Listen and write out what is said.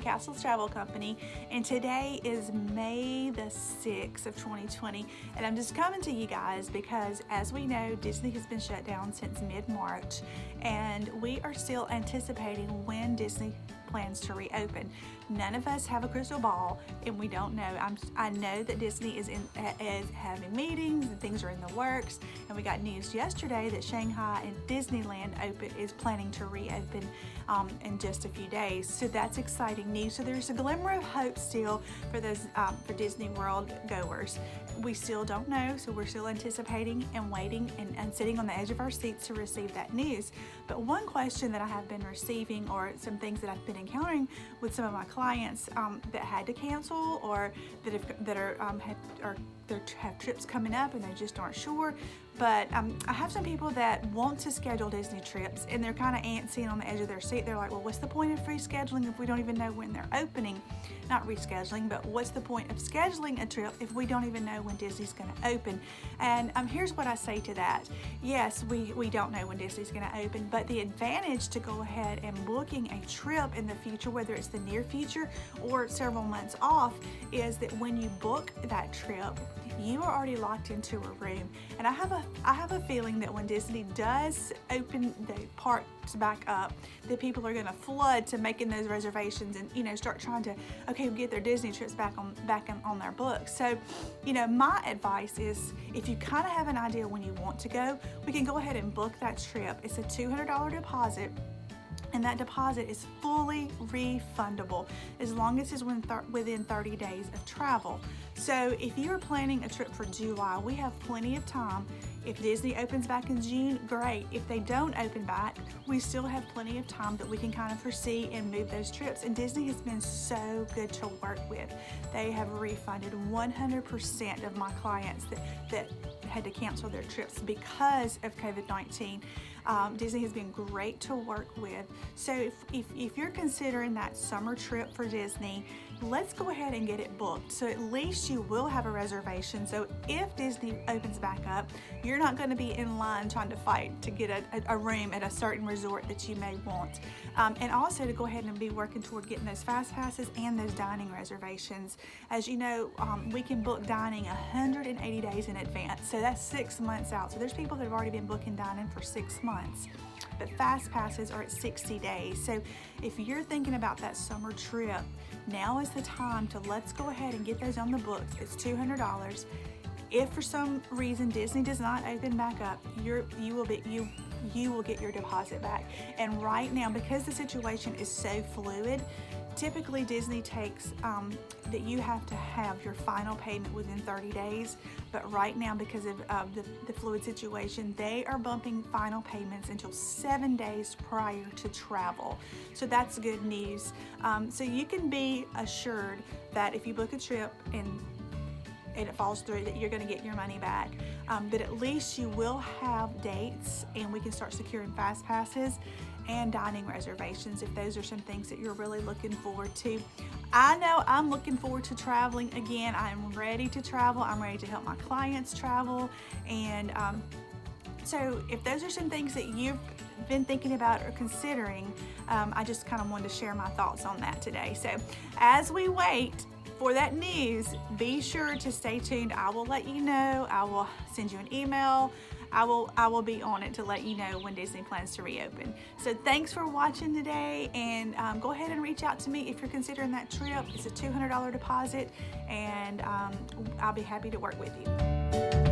Castles Travel Company, and today is May the 6th of 2020, and I'm just coming to you guys because, as we know, Disney has been shut down since mid-March, and we are still anticipating when Disney plans to reopen. None of us have a crystal ball, and we don't know. I know that Disney is having meetings and things are in the works, and we got news yesterday that Shanghai and Disneyland is planning to reopen in just a few days. So that's exciting news. So there's a glimmer of hope still for those for Disney World goers. We still don't know, so we're still anticipating and waiting and sitting on the edge of our seats to receive that news. But one question that I have been receiving, or some things that I've been encountering with some of my clients that had to cancel, or that have trips coming up and they just aren't sure. But I have some people that want to schedule Disney trips, and they're kind of antsy and on the edge of their seat. They're like, well, what's the point of rescheduling if we don't even know when they're opening? Not rescheduling, but what's the point of scheduling a trip if we don't even know when Disney's going to open? And here's what I say to that. Yes, we don't know when Disney's going to open, but the advantage to go ahead and booking a trip in the future, whether it's the near future or several months off, is that when you book that trip, you are already locked into a room. And I have a feeling that when Disney does open the parks back up, that people are going to flood to making those reservations and start trying to get their Disney trips back on their books. So my advice is, if you kind of have an idea when you want to go, we can go ahead and book that trip. It's a $200 deposit, and that deposit is fully refundable as long as it's within 30 days of travel. So if you are planning a trip for July, we have plenty of time. If Disney opens back in June, great. If they don't open back, we still have plenty of time that we can kind of foresee and move those trips. And Disney has been so good to work with. They have refunded 100% of my clients that had to cancel their trips because of COVID-19. Disney has been great to work with. So if you're considering that summer trip for Disney, let's go ahead and get it booked. So at least you will have a reservation. So if Disney opens back up, you're not going to be in line trying to fight to get a room at a certain resort that you may want. And also to go ahead and be working toward getting those fast passes and those dining reservations. As you know, we can book dining 180 days in advance. So that's 6 months out. So there's people that have already been booking dining for 6 months. But fast passes are at 60 days. So if you're thinking about that summer trip, now is the time to let's go ahead and get those on the books. It's $200. If for some reason Disney does not open back up, you will get your deposit back. And right now, because the situation is so fluid, typically Disney takes that you have to have your final payment within 30 days. But right now, because of the fluid situation, they are bumping final payments until 7 days prior to travel. So that's good news. So you can be assured that if you book a trip and it falls through, that you're going to get your money back. But at least you will have dates, and we can start securing fast passes and dining reservations if those are some things that you're really looking forward to. I know I'm looking forward to traveling again. I'm ready to travel. I'm ready to help my clients travel. And so if those are some things that you've been thinking about or considering, I just kind of wanted to share my thoughts on that today. So as we wait for that news, be sure to stay tuned. I will let you know. I will send you an email. I will be on it to let you know when Disney plans to reopen. So thanks for watching today, and go ahead and reach out to me if you're considering that trip. It's a $200 deposit, and I'll be happy to work with you.